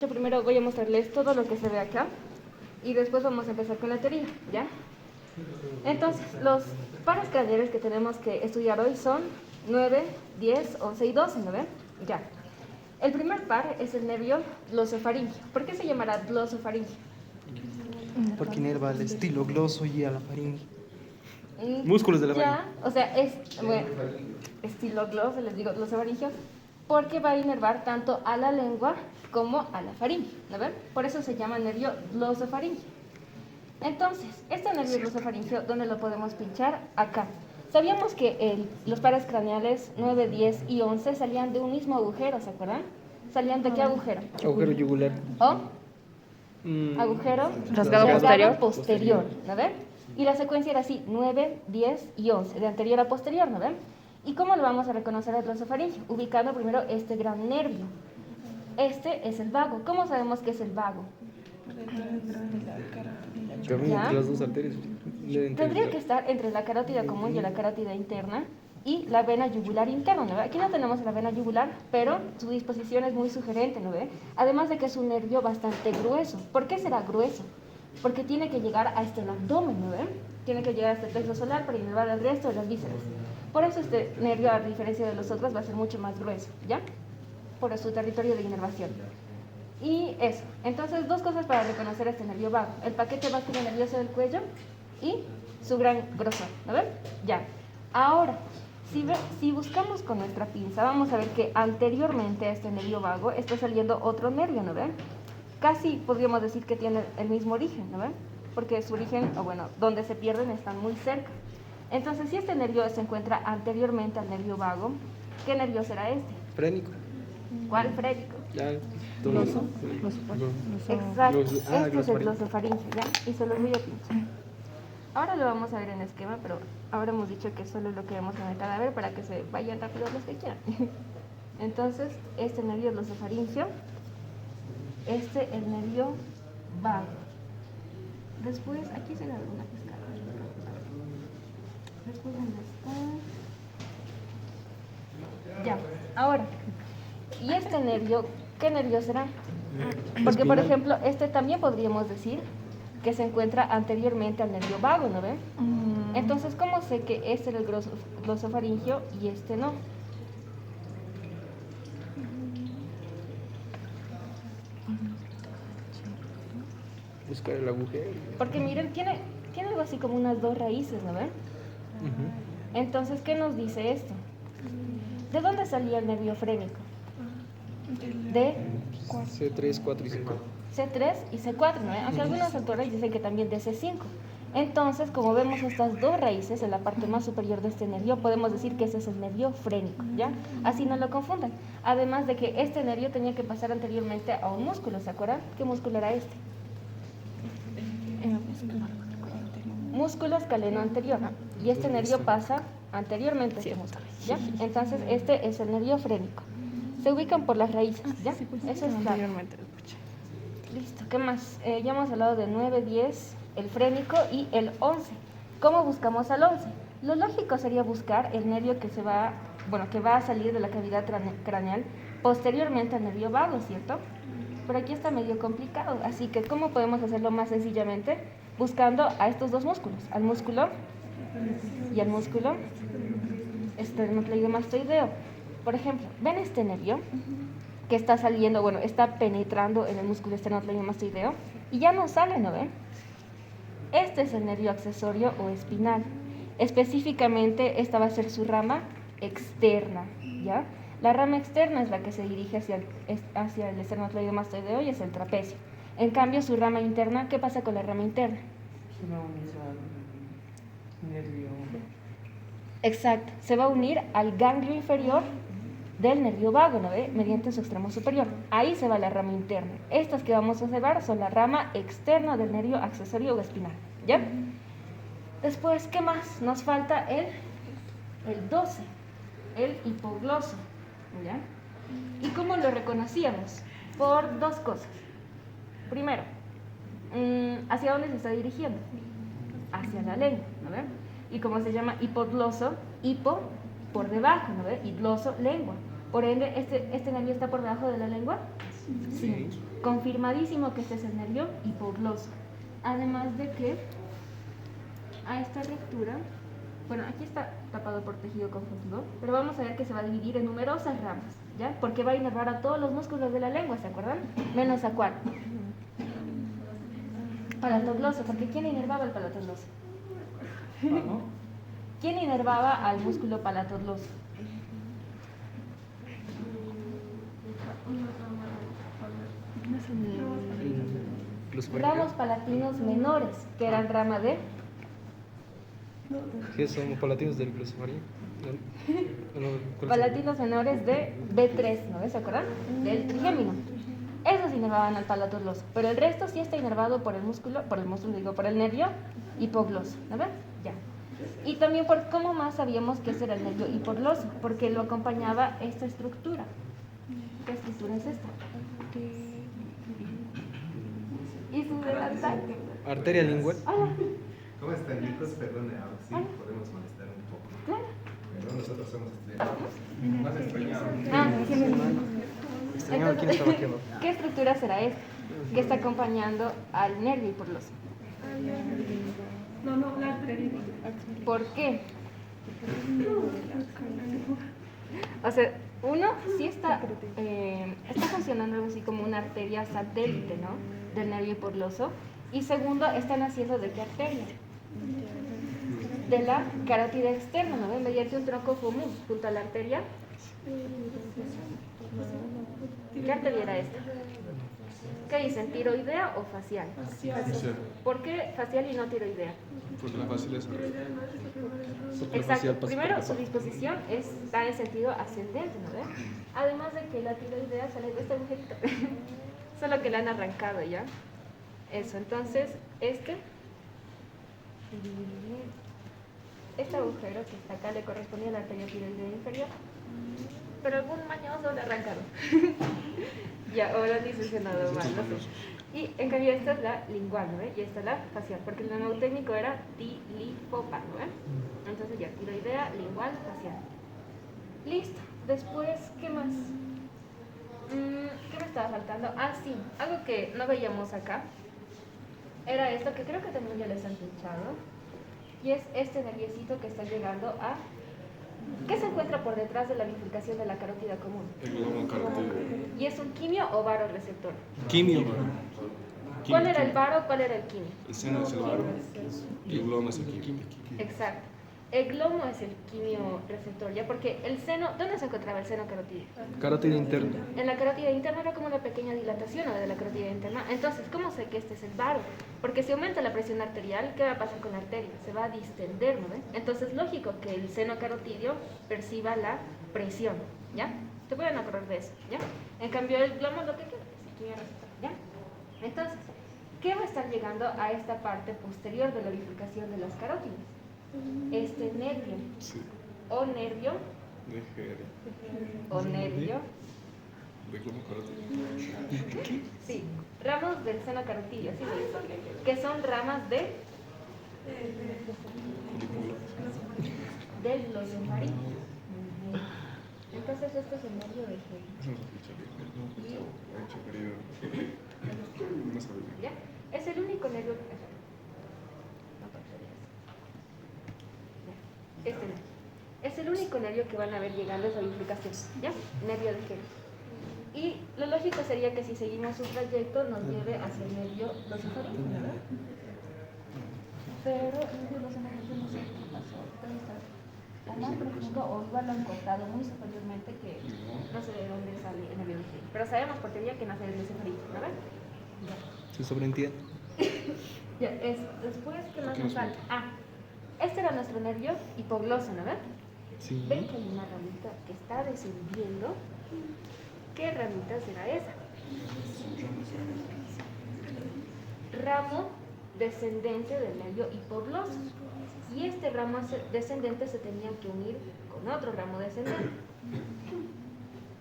Primero voy a mostrarles todo lo que se ve acá y después vamos a empezar con la teoría, ¿ya? Entonces, los pares craneales que tenemos que estudiar hoy son 9, 10, 11 y 12, ¿no ven? Ya. El primer par es el nervio glosofaringeo. ¿Por qué se llamará glosofaringeo? Porque inerva al estilo gloso y a la faringe. Músculos de la faringe. Ya, o sea, es, bueno, estilo gloso, les digo glosofaringeo, porque va a inervar tanto a la lengua como a la faringe, ¿no ven? Por eso se llama nervio glosofaringeo. Entonces, este nervio glosofaringeo, ¿dónde lo podemos pinchar? Acá. Sabíamos que los pares craneales 9, 10 y 11 salían de un mismo agujero, ¿se acuerdan? ¿Salían de qué agujero? Agujero yugular. ¿O? Agujero rasgado posterior, ¿no ven? Y la secuencia era así, 9, 10 y 11, de anterior a posterior, ¿no ven? ¿Y cómo lo vamos a reconocer al glosofaringeo? Ubicando primero este gran nervio. Este es el vago. ¿Cómo sabemos que es el vago? Camina las dos arterias. Tendría que estar entre la carótida común y la carótida interna y la vena yugular interna, ¿no ve? Aquí no tenemos la vena yugular, pero su disposición es muy sugerente, ¿no ve? Además de que es un nervio bastante grueso. ¿Por qué será grueso? Porque tiene que llegar hasta el abdomen, ¿no ve? Tiene que llegar hasta el plexo solar para inervar el resto de las vísceras. Por eso este nervio, a diferencia de los otros, va a ser mucho más grueso, ¿ya? Por su territorio de inervación. Y eso. Entonces, dos cosas para reconocer este nervio vago. El paquete básico nervioso del cuello y su gran grosor, ¿no ven? Ya. Ahora, si buscamos con nuestra pinza, vamos a ver que anteriormente a este nervio vago está saliendo otro nervio, ¿no ven? Casi podríamos decir que tiene el mismo origen, ¿no ven? Porque su origen, o bueno, donde se pierden están muy cerca. Entonces, si este nervio se encuentra anteriormente al nervio vago, ¿qué nervio será este? Frénico. ¿Cuál frénico? Ya. Gloso. Exacto, este es el glosofaringeo, ¿ya? Y se los voy a pinchar. Ahora lo vamos a ver en esquema, pero ahora hemos dicho que solo lo que vamos a meter a ver para que se vayan rápido los que quieran. Entonces, este nervio glosofaringeo, este el nervio vago. Después, aquí se le da una pescada. Después, ¿dónde está? Ya, ahora. ¿Y este nervio, qué nervio será? Porque, por ejemplo, este también podríamos decir que se encuentra anteriormente al nervio vago, ¿no ven? Entonces, ¿cómo sé que este era el glosofaringeo y este no? Buscar el agujero. Porque miren, tiene algo así como unas dos raíces, ¿no ven? Entonces, ¿qué nos dice esto? ¿De dónde salía el nervio frénico? De C3, 4 y 5. C3 y C4, ¿no? Aunque algunos autores dicen que también de C5. Entonces, como vemos estas dos raíces en la parte más superior de este nervio, podemos decir que ese es el nervio frénico, ¿ya? Así no lo confundan. Además de que este nervio tenía que pasar anteriormente a un músculo, ¿se acuerdan? ¿Qué músculo era este? Músculo escaleno anterior, ¿no? Y este nervio pasa anteriormente a este músculo, ¿ya? Entonces, este es el nervio frénico. Se ubican por las raíces, ¿ya? Eso es claro. Listo, ¿qué más? Ya hemos hablado del 9, 10, el frénico y el 11. ¿Cómo buscamos al 11? Lo lógico sería buscar el nervio que va a salir de la cavidad craneal posteriormente al nervio vago, ¿cierto? Pero aquí está medio complicado, así que ¿cómo podemos hacerlo más sencillamente? Buscando a estos dos músculos, al músculo y al músculo esternocleidomastoideo. Por ejemplo, ¿ven este nervio que está saliendo, está penetrando en el músculo esternocleidomastoideo y ya no sale, ¿no ven? Este es el nervio accesorio o espinal. Específicamente, esta va a ser su rama externa, ¿ya? La rama externa es la que se dirige hacia el esternocleidomastoideo y hacia el trapecio. En cambio, su rama interna, ¿qué pasa con la rama interna? Se va a unir al nervio. Exacto, se va a unir al ganglio inferior del nervio vago, ¿no ve? Mediante su extremo superior. Ahí se va la rama interna. Estas que vamos a observar son la rama externa del nervio accesorio o espinal, ¿ya? Después, ¿qué más? Nos falta el 12, el hipogloso, ¿ya? ¿Y cómo lo reconocíamos? Por dos cosas. Primero, ¿hacia dónde se está dirigiendo? Hacia la lengua, ¿no ve? Y como se llama hipogloso, hipo por debajo, ¿no ve? Y gloso, lengua. Por ende, ¿este nervio está por debajo de la lengua? Sí. confirmadísimo que este es el nervio hipogloso. Además de que a esta ruptura, bueno, aquí está tapado por tejido conjuntivo, pero vamos a ver que se va a dividir en numerosas ramas, ¿ya? Porque va a inervar a todos los músculos de la lengua, ¿se acuerdan? Menos a cuál. Palatogloso, porque ¿quién inervaba el palatogloso? ¿Quién inervaba al músculo palatogloso? Ramos palatinos menores, que eran rama de... ¿Qué son palatinos del glosofarín? Palatinos menores de B3, ¿no ves? ¿Se acuerdan? Del trigémino. Esos inervaban al palatogloso, pero el resto sí está inervado por el nervio hipogloso, ¿no ves? Ya. Y también por cómo más sabíamos que ese era el nervio hipogloso, porque lo acompañaba esta estructura. ¿Qué estructura es esta? Y su delantal. Arteria lingual. ¿Cómo están, hijos? Perdón, ahora sí podemos molestar un poco. Claro. Perdón, nosotros somos estudiantes. Más extrañados. Extrañaba quién estaba aquí abajo. ¿Qué estructura será esta? Que está acompañando al nervio hipogloso. No, la arteria. ¿Por qué? O sea, uno sí está funcionando algo así como una arteria satélite, ¿no? Del nervio hipogloso. Y segundo, están haciendo ¿de qué arteria? De la carótida externa, ¿no? Mediante un tronco común junto a la arteria. ¿Qué arteria era esta? ¿Qué dicen? ¿Tiroidea o facial? ¿Por qué facial y no tiroidea? Porque la facial es arriba. Exacto. Primero, su disposición está en sentido ascendente, ¿no ve? Además de que la tiroidea sale de este agujerito. Solo que la han arrancado ya. Eso, entonces, este agujero que está acá le correspondía a la arteria tiroidea inferior. Pero algún mañoso le arrancaron. Ya, o lo han diseccionado mal, no sé. Y en cambio esta es la lingual, ¿no ve? Y esta es la facial, porque el neumotécnico era tilifopa, ¿no ve? Entonces ya, tiroidea, lingual, facial. Listo. Después, ¿qué más? ¿Qué me estaba faltando? Ah, sí, algo que no veíamos acá. Era esto, que creo que también ya les han pinchado. Y es este nerviecito que está llegando a... ¿Qué se encuentra por detrás de la bifurcación de la carótida común? El glomo carótido. ¿Y es un quimio o varoreceptor? Quimio. ¿Cuál era el varo? ¿Cuál era el quimio? El seno es el varo y el glomo es el quimio. Exacto. El glomo es el quimio receptor, ¿ya? Porque el seno, ¿dónde se encontraba el seno carotídeo? Carótida interna. En la carótida interna era como una pequeña dilatación, ¿no? De la carótida interna. Entonces, ¿cómo sé que este es el varo? Porque si aumenta la presión arterial, ¿qué va a pasar con la arteria? Se va a distender, ¿no? Entonces, lógico que el seno carotídeo perciba la presión, ¿ya? Te pueden acordar de eso, ¿ya? En cambio, el glomo lo que queda es el quimio receptor, ¿ya? Entonces, ¿qué va a estar llegando a esta parte posterior de la bifurcación de las carótidas? Este nervio, Sí. o nervio, De Gere. o nervio, De glomo carótido. sí, ramos del seno carotídeo, ¿sí? Que son ramas de del glosofarín. Muy bien. Entonces este es el nervio de Gere. Eso nos escucha bien. Mucho querido. No sabía. ¿Ya? Es el único nervio. Este nervio. Es el único nervio que van a ver llegando a esa bifurcación, ¿ya? Nervio de Gere. Y lo lógico sería que si seguimos su trayecto nos lleve hacia el nervio glosofarín, ¿verdad? Pero el nervio glosofarín no sé qué pasó. Debe estar o más profundo o igual lo han cortado muy superiormente que no sé de dónde sale el nervio de Gere. Pero sabemos por teoría que nace del glosofarín, ¿verdad? Ya. Se sobreentiende. Ya, después, ¿qué más nos falta? Ah, este era nuestro nervio hipogloso, ¿no ves? Sí. Ven que hay una ramita que está descendiendo. ¿Qué ramita será esa? Ramo descendente del nervio hipogloso. Y este ramo descendente se tenía que unir con otro ramo descendente.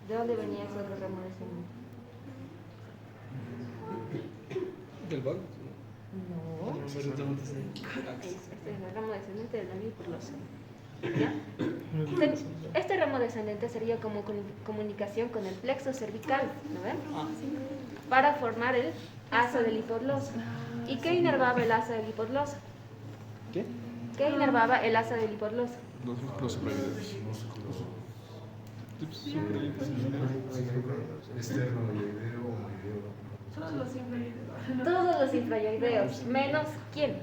¿De dónde venía ese otro ramo descendente? ¿Del vago? No. Este es el ramo descendente del nervio hipogloso. ¿Ya? Este ramo descendente sería como comunicación con el plexo cervical, ¿no ven? para formar el asa del hipogloso. ¿Y qué inervaba el asa del hipogloso? ¿Qué? ¿Qué inervaba el asa del hipogloso? Los músculos superiores. Esternoideo o moideo. Todos los infrayoideos, menos ¿quién?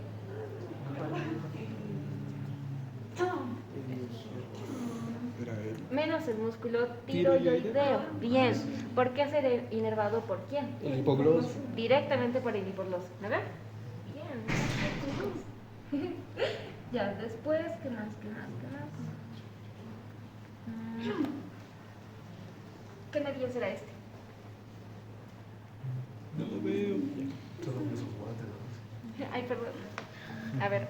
Era él. Menos el músculo tiroideo. Bien. ¿Por qué ser inervado por quién? El hipogloso. Directamente por el hipogloso. ¿Me ven? Bien. Ya, después, ¿qué más? ¿Qué nervio será este? No lo veo. Todo eso guante, Ay, perdón. A ver.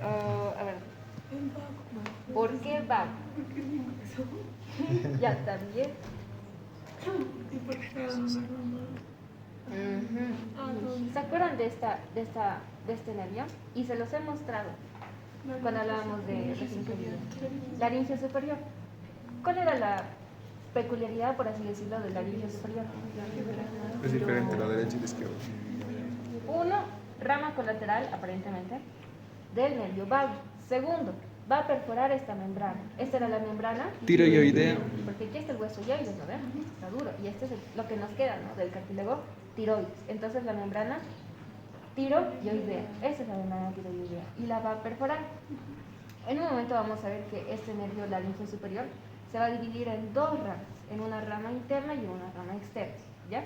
¿Por qué va? Ya también. ¿Se acuerdan de este nervio? Y se los he mostrado cuando hablábamos de laringe superior. ¿Cuál era la peculiaridad, por así decirlo, del laringe superior? Es diferente la derecha y la izquierda. Uno, rama colateral, aparentemente, del nervio vago. Segundo, va a perforar esta membrana. Esta era la membrana Tiroidea. porque aquí está el hueso yoides, ¿no ven? Está duro. Y este es lo que nos queda, ¿no? Del cartílago tiroides. Entonces la membrana tiroidea. Esa es la membrana tiroidea. Y la va a perforar. En un momento vamos a ver que este nervio laringe superior se va a dividir en dos ramas. En una rama interna y una rama externa, ¿ya?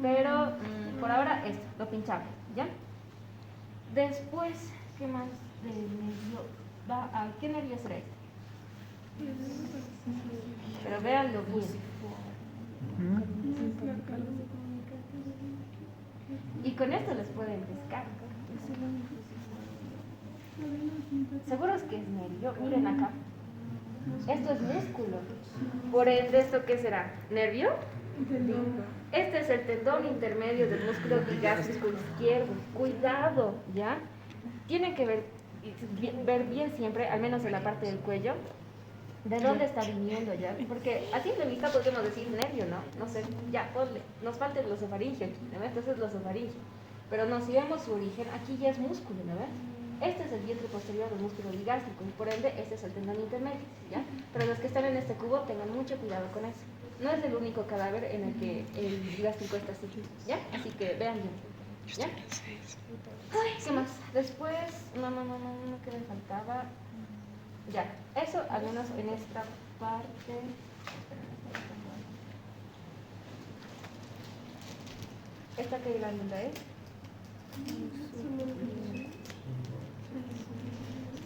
Pero por ahora esto, lo pinchamos, ¿ya? Después, ¿qué más del nervio? Va a, ¿qué nervio será este? Pero véanlo bien. Y con esto les pueden pescar. ¿Seguros que es nervio? Miren acá. Esto es músculo. Por ende, ¿esto qué será? ¿Nervio? Este es el tendón intermedio del músculo bigástrico izquierdo. Cuidado, ¿ya? Tienen que ver bien siempre, al menos en la parte del cuello, de dónde está viniendo, ¿ya? Porque a simple vista podemos decir nervio, ¿no? No sé, ya, ponle. Nos falta el glosofaringio aquí, ¿no? Entonces es glosofaringio. Pero no, si vemos su origen, aquí ya es músculo, ¿no ves? Este es el vientre posterior del músculo bigástrico y por ende este es el tendón intermedio, ¿ya? Pero los que están en este cubo tengan mucho cuidado con eso. No es el único cadáver en el que el bigástrico está así, ¿ya? Así que vean bien, ¿ya? Ay, ¿qué más? Después, no, ¿qué me faltaba? Ya, eso al menos en esta parte. ¿Esta qué glándula es?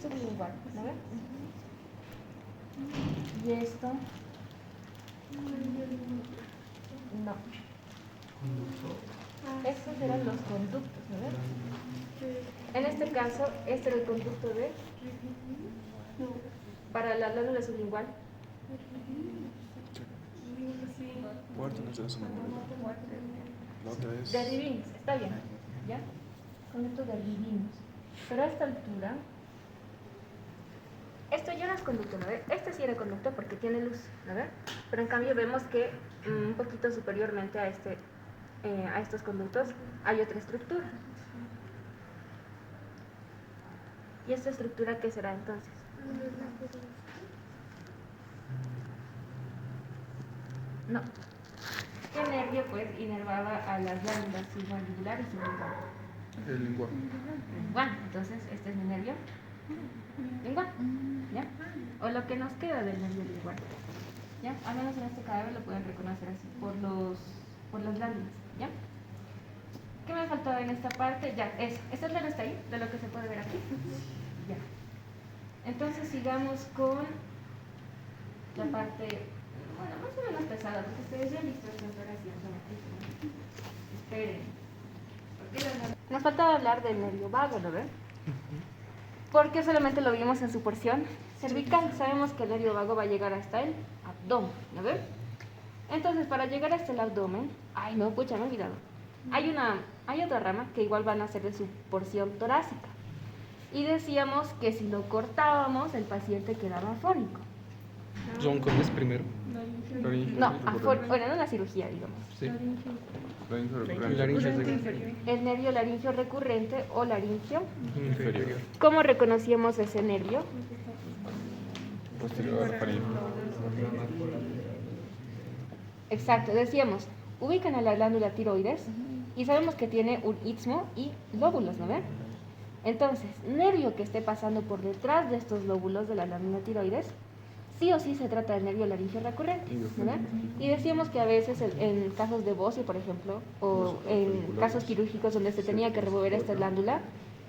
Sublingual, ¿no ves? ¿Y esto? No. Estos eran los conductos, ¿no ves? En este caso, este era el conducto de... Para la glándula sublingual. Cuarto no se hace una buena. La otra es. De Rivinos, está bien, ¿ya? Conducto de Rivinos. Pero a esta altura, esto ya no es conducto, ¿no ve? Este sí era conducto porque tiene luz, ¿no ve? Pero en cambio vemos que un poquito superiormente a estos conductos hay otra estructura. ¿Y esta estructura qué será entonces? No. ¿Qué nervio pues inervaba a las glándulas submandibular y sublingual? El lingual. Lingual, entonces este es mi nervio lingual, ¿ya? O lo que nos queda del nervio lingual, ¿ya? Al menos en este cadáver lo pueden reconocer así, por las glándulas, ¿ya? ¿Qué me faltaba en esta parte? Ya, eso. ¿Esta es la está ahí? De lo que se puede ver aquí. Ya. Entonces sigamos con la parte, bueno, más o menos pesada, porque ustedes ya han visto esta operación. Esperen. Nos faltaba hablar del nervio vago, ¿no ven? Porque solamente lo vimos en su porción cervical. Sabemos que el nervio vago va a llegar hasta el abdomen, ¿no ven? Entonces, para llegar hasta el abdomen, ay no, pucha, me he olvidado. Hay otra rama que igual van a ser de su porción torácica. Y decíamos que si lo cortábamos, el paciente quedaba afónico. Ronco es primero. No, bueno, no la cirugía, digamos. Sí. Laringe Y recurrente. laringe es de El nervio laringio recurrente o laringio. inferior. ¿Cómo reconocíamos ese nervio? Posterior a la faringe. Exacto, decíamos, ubican a la glándula tiroides y sabemos que tiene un istmo y lóbulos, ¿no ven? Entonces, nervio que esté pasando por detrás de estos lóbulos de la glándula tiroides, sí o sí se trata del nervio laringio recurrente, ¿no ven? Y decíamos que a veces en casos de Bosse, por ejemplo, o en casos quirúrgicos donde se tenía que remover esta glándula,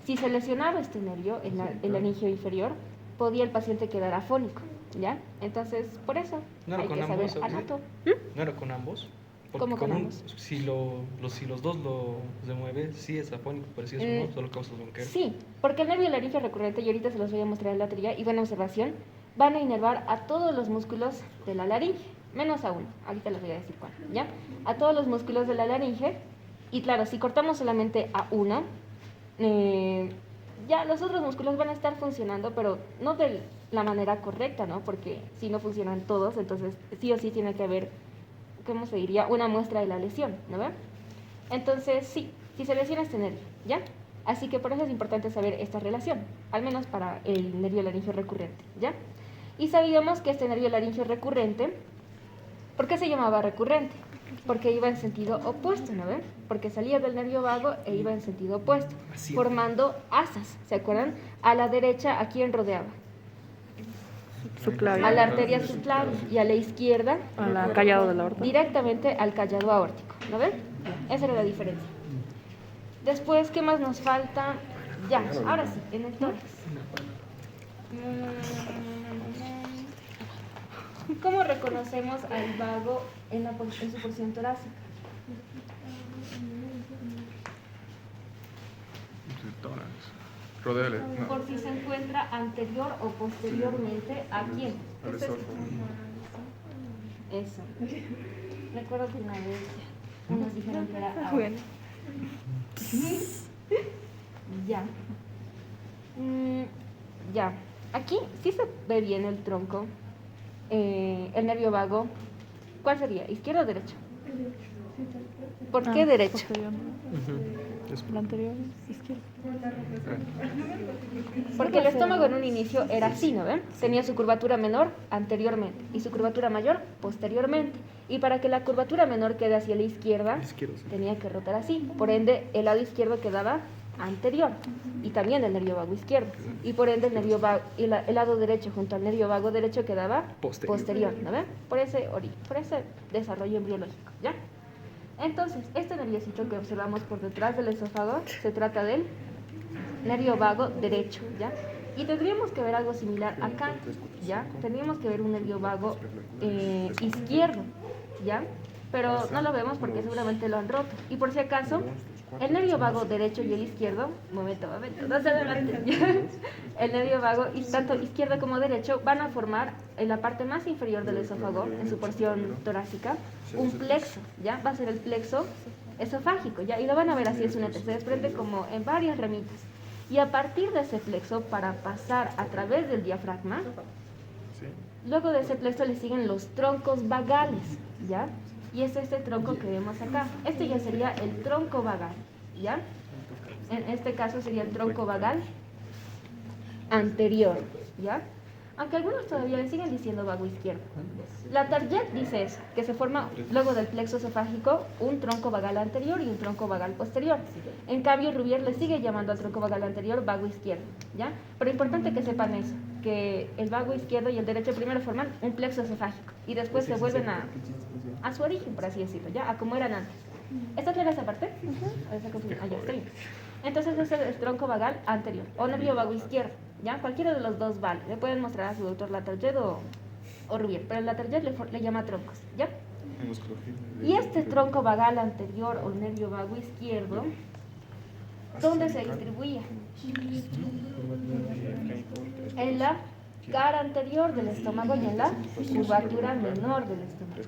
si se lesionaba este nervio, el laringio inferior, podía el paciente quedar afónico, ¿ya? Entonces, por eso ¿No era hay con que saber ambos, o qué? anato. ¿No era con ambos? Porque ¿Cómo con un- ambos? Si, si los dos lo remueve, sí es afónico, pero si es uno, solo causa ronquera. Sí, porque el nervio laringio recurrente, y ahorita se los voy a mostrar en la teoría, y buena observación, van a inervar a todos los músculos de la laringe, menos a uno, ahorita les voy a decir cuál, ¿ya? A todos los músculos de la laringe, y claro, si cortamos solamente a uno, ya los otros músculos van a estar funcionando, pero no de la manera correcta, ¿no? Porque si no funcionan todos, entonces sí o sí tiene que haber, ¿cómo se diría? Una muestra de la lesión, ¿no ven? Entonces, sí, si se lesiona este nervio, ¿ya? Así que por eso es importante saber esta relación, al menos para el nervio laringio recurrente, ¿ya? Y sabíamos que este nervio laringio recurrente, ¿por qué se llamaba recurrente? Porque iba en sentido opuesto, ¿no ven? Porque salía del nervio vago e iba en sentido opuesto, Así es. formando asas, ¿se acuerdan? A la derecha, ¿a quién rodeaba? Subclavia. A la arteria subclavia, y a la izquierda, A la callado de la aorta. directamente al callado aórtico, ¿no ven? Esa era la diferencia. Después, ¿qué más nos falta? Ya, ahora sí, en el tórax. ¿Cómo reconocemos al vago en su porción torácica? El tórax. Rodéale. No. Por si se encuentra anterior o posteriormente a quién. Al Esto es- esófago. Eso. Recuerdo que una vez unos dijeron que era aorta. Bueno. Ya. Ya. Aquí sí se ve bien el tronco, el nervio vago. ¿Cuál sería? ¿Izquierdo o derecho? ¿Por qué derecho? Posterior. La anterior es izquierda. Porque el estómago en un inicio era así, ¿no ven? Tenía su curvatura menor anteriormente y su curvatura mayor posteriormente. Y para que la curvatura menor quede hacia la izquierda, Izquierdo, sí. tenía que rotar así. Por ende, el lado izquierdo quedaba anterior y también el nervio vago izquierdo. Y por ende, el lado derecho junto al nervio vago derecho quedaba Posterior. ¿no ven? Por ese desarrollo embriológico, ¿ya? Entonces, este nerviosito que observamos por detrás del esófago se trata del nervio vago derecho, ¿ya? Y tendríamos que ver algo similar acá, ¿ya? Tendríamos que ver un nervio vago izquierdo, ¿ya? Pero no lo vemos porque seguramente lo han roto. Y por si acaso, el nervio vago derecho y el izquierdo, momento, no se adelante, ¿ya? El nervio vago, y tanto izquierdo como derecho, van a formar en la parte más inferior del esófago, en su porción torácica, un plexo, ¿ya? Va a ser el plexo esofágico, ¿ya? Y lo van a ver así, es un se desprende como en varias ramitas. Y a partir de ese plexo, para pasar a través del diafragma, luego de ese plexo le siguen los troncos vagales, ¿ya? Y es este tronco que vemos acá. Este ya sería el tronco vagal, ¿ya? En este caso sería el tronco vagal anterior, ¿ya? Aunque algunos todavía le siguen diciendo vago izquierdo. La Target dice eso, que se forma luego del plexo esofágico un tronco vagal anterior y un tronco vagal posterior. En cambio, Rubier le sigue llamando al tronco vagal anterior vago izquierdo, ¿ya? Pero es importante que sepan eso, que el vago izquierdo y el derecho primero forman un plexo esofágico y después se vuelven a su origen, por así decirlo, ¿ya? A como eran antes. ¿Está clara esa parte? Ah, ya, está bien. Entonces ese es el tronco vagal anterior o nervio vago izquierdo, ¿ya? Cualquiera de los dos vale. Le pueden mostrar a su doctor Latarjet o Rubier, pero el Latarjet le llama troncos, ¿ya? Y este tronco vagal anterior o nervio vago izquierdo, ¿dónde se distribuía? En la cara anterior del estómago y en la curvatura menor del estómago.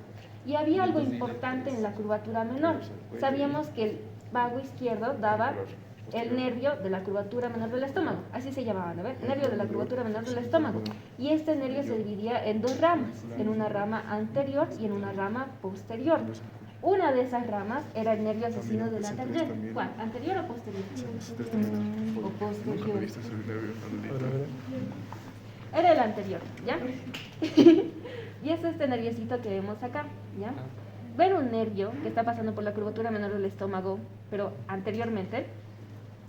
Y había algo importante en la curvatura menor. Sabíamos que el vago izquierdo daba el nervio de la curvatura menor del estómago, así se llamaba, ¿no ve? Nervio de la curvatura menor del estómago. Y este nervio se dividía en dos ramas, en una rama anterior y en una rama posterior. Una de esas ramas era el nervio asesino de la tarjeta. ¿Cuál? ¿Anterior o posterior? O posterior. Era el anterior, ¿ya? Y es este nerviosito que vemos acá, ¿ya? Ver un nervio que está pasando por la curvatura menor del estómago, pero anteriormente,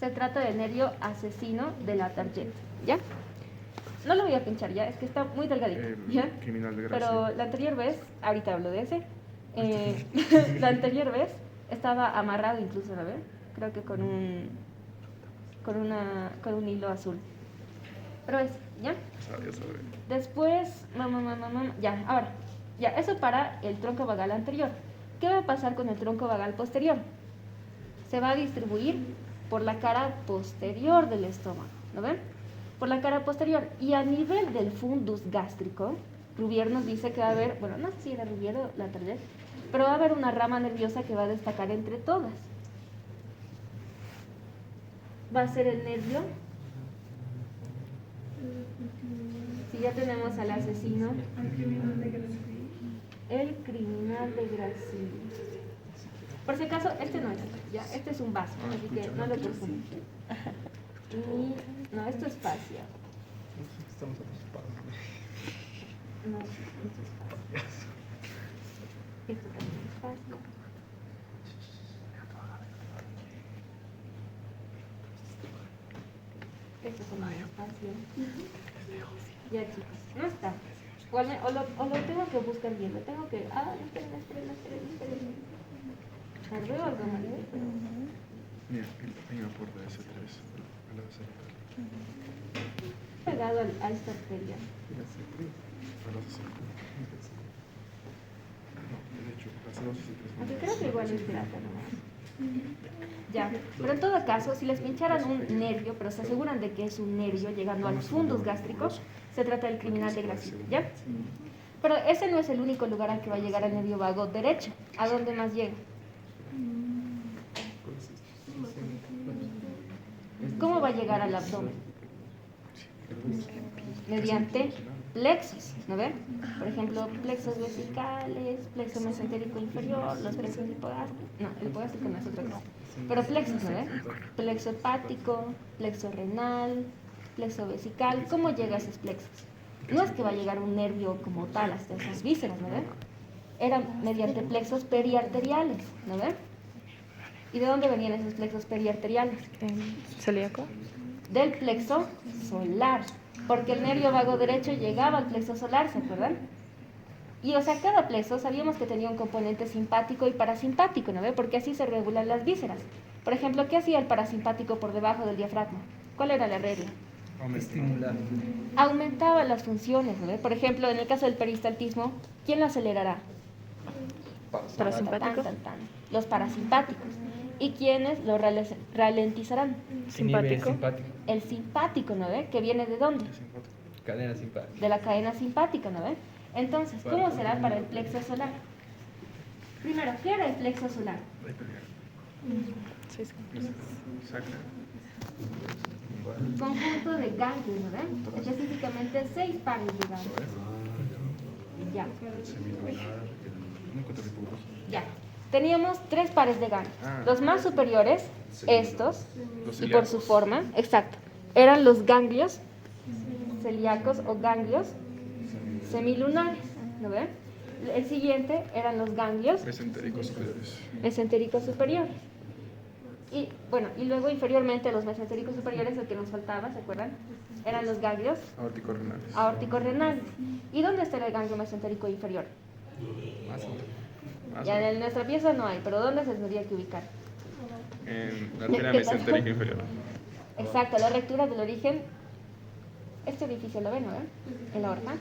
se trata del nervio asesino de la tarjeta, ¿ya? No lo voy a pinchar ya, es que está muy delgadito, ¿ya? Criminal de Gracia. Pero la anterior vez, ahorita hablo de ese, la anterior vez estaba amarrado incluso, ¿no ve? Creo que con un hilo azul. Pero es, ¿ya? Ya sabe. Después, ya, ahora, ya, eso para el tronco vagal anterior. ¿Qué va a pasar con el tronco vagal posterior? Se va a distribuir por la cara posterior del estómago, ¿no ven? Por la cara posterior. Y a nivel del fundus gástrico, Rubier nos dice que va a haber, bueno, no sé si era Rubier o la tarde, pero va a haber una rama nerviosa que va a destacar entre todas. Va a ser el nervio. Si ya tenemos al asesino, el criminal de Gracia. Por si acaso, este no es, ya, este es un vaso, así que no lo consumo. Y, no, esto es fascia. Estamos asustados. No, esto es fascia. Esto también es fascia. Esto también es fascia. Ya, chicos, no está. O lo tengo que buscar bien, lo tengo que... esperen. ¿Veo algo, María? Mira, hay una puerta de ese 3. A la cervical. Pegado a esta arteria. A la cervical. No, de hecho, las 2 y 3. Aunque creo que igual es grata nomás. Ya, pero en todo caso, si les pincharan un nervio, pero se aseguran de que es un nervio llegando al fundus gástrico, se trata del criminal de Gracia, ¿ya? Pero ese no es el único lugar al que va a llegar el nervio vago derecho. ¿A dónde más llega? ¿Cómo va a llegar al abdomen? Mediante plexos, ¿no ven? Por ejemplo, plexos vesicales, plexo mesentérico inferior, los plexos hipogástricos. No, el hipogástrico no es otra cosa. Pero plexos, ¿no ven? Plexo hepático, plexo renal, plexo vesical. ¿Cómo llega a esos plexos? No es que va a llegar un nervio como tal hasta esas vísceras, ¿no ven? Eran mediante plexos periarteriales, ¿no ven? ¿Y de dónde venían esos plexos periarteriales? ¿Celíaco? Del plexo solar, porque el nervio vago derecho llegaba al plexo solar, ¿se acuerdan? Y o sea, cada plexo sabíamos que tenía un componente simpático y parasimpático, ¿no ve? Porque así se regulan las vísceras. Por ejemplo, ¿qué hacía el parasimpático por debajo del diafragma? ¿Cuál era la regla? Estimular. Aumentaba las funciones, ¿no ve? Por ejemplo, en el caso del peristaltismo, ¿quién lo acelerará? ¿Parasimpáticos? Los parasimpáticos. ¿Y quiénes lo ralentizarán? ¿Simpático? El simpático, ¿no ve? ¿Que viene de dónde? Cadena simpática. De la cadena simpática, ¿no ve? Entonces, ¿cómo será para el plexo solar? Primero, ¿qué era el plexo solar? Sacra. Conjunto de ganglios, ¿no ve? Específicamente 6 pares de ganglios. Ya. Semilunar. Nunca te recuerdo. Ya. Teníamos 3 pares de ganglios. Ah. Los más superiores, estos, Los y por su celíacos. forma, exacto, eran los ganglios celíacos o ganglios semilunares, ¿no ven? El siguiente eran los ganglios Mesentéricos superiores. mesentéricos superiores. Y bueno, y luego inferiormente a los mesentéricos superiores, el que nos faltaba, ¿se acuerdan? Eran los ganglios Aórtico-renales. aórtico-renales. ¿Y dónde está el ganglio mesentérico inferior? Ya en nuestra pieza no hay, pero ¿dónde se tendría que ubicar? En la arteria mesentérica inferior. Exacto, la rectura del origen. Este orificio lo ven, ¿no? En la aorta.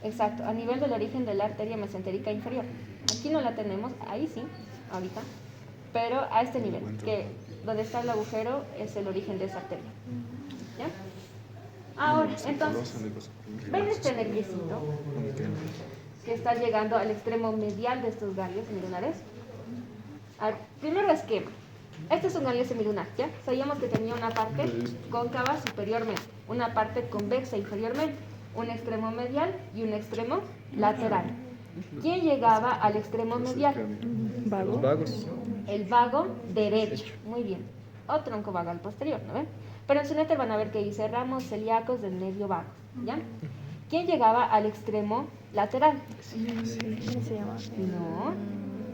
Exacto, a nivel del origen de la arteria mesentérica inferior. Aquí no la tenemos, ahí sí, ahorita. Pero a este nivel, que donde está el agujero es el origen de esa arteria. ¿Ya? Ahora, entonces, ven este nerviecito que está llegando al extremo medial de estos ganglios semilunares. A ver, primero esquema. Este es un ganglio semilunar, ¿ya? Sabíamos que tenía una parte cóncava superiormente, una parte convexa inferiormente, un extremo medial y un extremo lateral. ¿Quién llegaba al extremo medial? Vago. Vagos. El vago derecho. Muy bien. O tronco vagal posterior, ¿no ven? Pero en su néter van a ver que dice ramos celíacos del nervio vago, ¿ya? ¿Quién llegaba al extremo lateral? ¿Cómo se llama? No.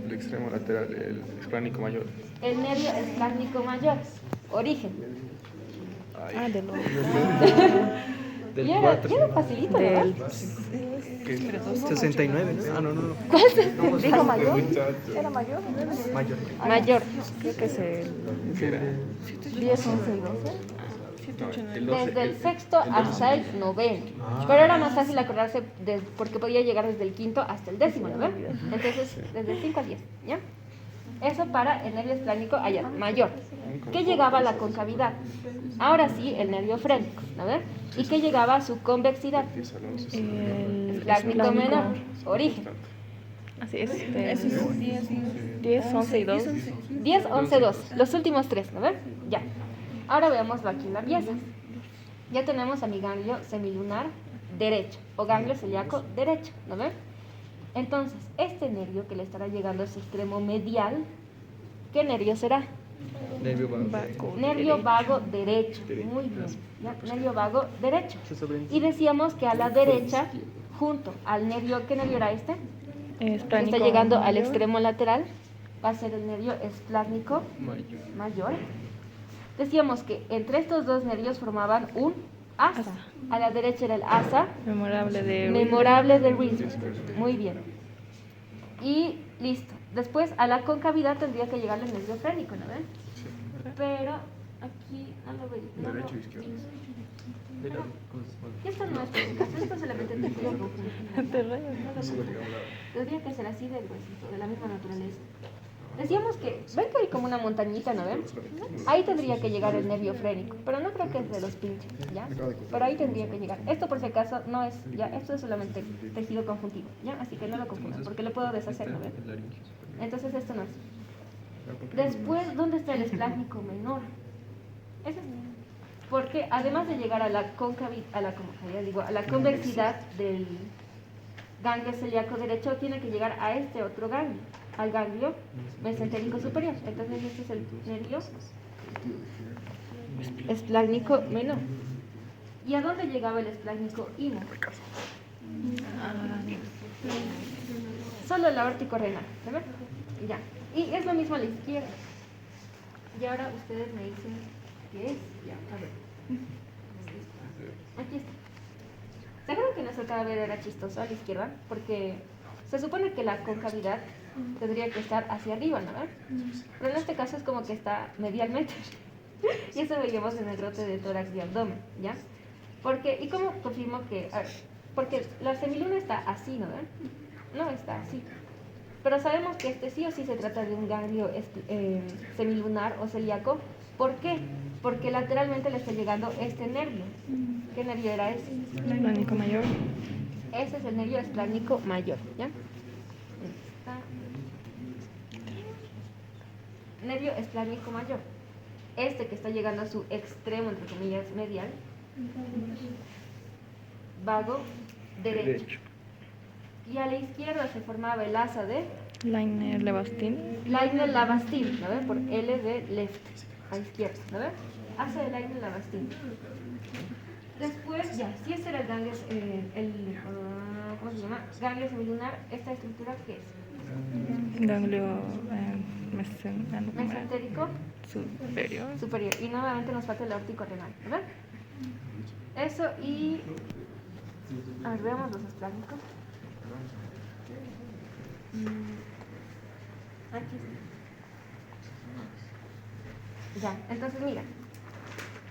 El extremo lateral, el explánico mayor. El nervio esplánico mayor. Origen. Ah, de los... Del Ya 4. era facilito, ¿verdad? Del... 69, ¿no? Ah, no. ¿Dijo mayor? ¿Era mayor? Mayor. Mayor. Creo que es el ¿Qué era? 10, 11 y 12. No, el 12, Desde el sexto hasta el noveno. Pero era más fácil acordarse porque podía llegar desde el quinto hasta el décimo, ¿no ven? Entonces, desde el 5 al 10, ¿ya? Eso para el nervio esplánico allá, mayor. ¿Qué llegaba a la concavidad? Ahora sí, el nervio frénico, ¿no ven? ¿Y qué llegaba a su convexidad? El Esplánico menor, origen. Así es. 10, 11 y 2. 10, 11, 2. Los últimos tres, ¿no ven? Ya. Ahora veámoslo aquí en la pieza. Ya tenemos a mi ganglio semilunar derecho o ganglio celíaco derecho, ¿no ven? Entonces, este nervio que le estará llegando a su extremo medial, ¿qué nervio será? Nervio vago. Nervio vago derecho. Muy bien. ¿Ya? Nervio vago derecho. Y decíamos que a la derecha, junto al nervio, ¿qué nervio era este? Que está llegando al extremo lateral, va a ser el nervio esplásnico mayor. Decíamos que entre estos dos nervios formaban un asa. A la derecha era el asa Memorable de... memorable de Reed. Muy bien. Y listo. Después a la concavidad tendría que llegar el nervio frénico, ¿no ven? Pero aquí no lo veo. No Derecho lo- e izquierdo. Y esto no es publicación, esto solamente te pido conjunto. Te rayas. Tendría que ser así del huesito, de la misma naturaleza. Decíamos que, ven que hay como una montañita, ¿no ven? Ahí tendría que llegar el nervio frénico, pero no creo que es de los pinches, ¿ya? Pero ahí tendría que llegar. Esto por si acaso no es, ya, esto es solamente tejido conjuntivo, ¿ya? Así que no lo confundan, porque lo puedo deshacer, ¿no ven? Entonces esto no es. Después, ¿dónde está el esplánico menor? Ese es. Porque además de llegar a la a la convexidad del ganglio celíaco derecho, tiene que llegar a este otro ganglio, al ganglio mesentérico superior. Entonces este es el nervio esplánico menor. ¿Y a dónde llegaba el esplánico imo? Solo el aórtico renal, ¿verdad? Ya. Y es lo mismo a la izquierda. Y ahora ustedes me dicen qué es. Ya, a ver. Aquí está. ¿Se acuerdan que nuestro cadáver era chistoso a la izquierda? Porque se supone que la concavidad tendría que estar hacia arriba, ¿no? Pero en este caso es como que está medialmente. Y eso veíamos en el brote de tórax y abdomen, ¿ya? Porque, ¿y cómo confirmo que? A ver, porque la semiluna está así, ¿no? No está así. Pero sabemos que este sí o sí se trata de un ganglio semilunar o celíaco. ¿Por qué? Porque lateralmente le está llegando este nervio. ¿Qué nervio era ese? Esplánico mayor. Ese es el nervio esplánico mayor, ¿ya? Está. Nervio esplánico mayor. Este que está llegando a su extremo, entre comillas, medial. Vago derecho. Y a la izquierda se formaba el asa de Leiner-Levastin. Leiner-Lavastin, ¿no ven? Por L de left, a izquierda, ¿no ven? Asa de Leiner-Lavastin. Después, ya, si este era el ganglio, ¿cómo se llama? Ganglio semilunar, ¿esta estructura qué es? Ganglio Mesentérico superior. superior. Y nuevamente nos falta el aórtico renal, ¿verdad? Eso y... A ver, veamos los esplánicos. Aquí está. Ya, entonces mira.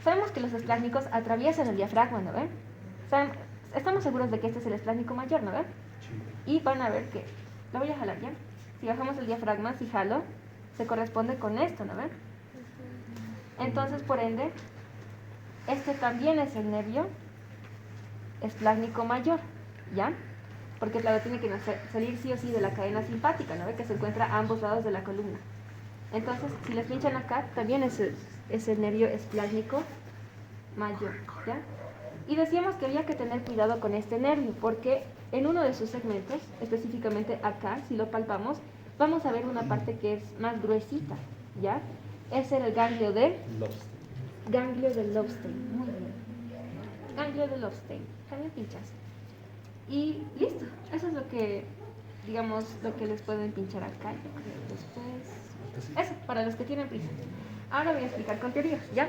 Sabemos que los esplánicos atraviesan el diafragma, ¿no ven? Estamos seguros de que este es el esplánico mayor, ¿no ven? Y van a ver que... Lo voy a jalar, ¿ya? Si bajamos el diafragma, si jalo, se corresponde con esto, ¿no ven? Entonces, por ende, este también es el nervio esplánico mayor, ¿ya? Porque claro, tiene que salir sí o sí de la cadena simpática, ¿no ve? Que se encuentra a ambos lados de la columna. Entonces, si les pinchan acá, también es el nervio esplásmico mayor, ¿ya? Y decíamos que había que tener cuidado con este nervio, porque en uno de sus segmentos, específicamente acá, si lo palpamos, vamos a ver una parte que es más gruesita, ¿ya? Es el ganglio de Lobstein, muy bien. Ganglio de Lobstein, también pinchas. Y listo, eso es lo que, digamos, lo que les pueden pinchar acá, yo creo, después. Eso, para los que tienen prisa. Ahora voy a explicar con teorías, ¿ya?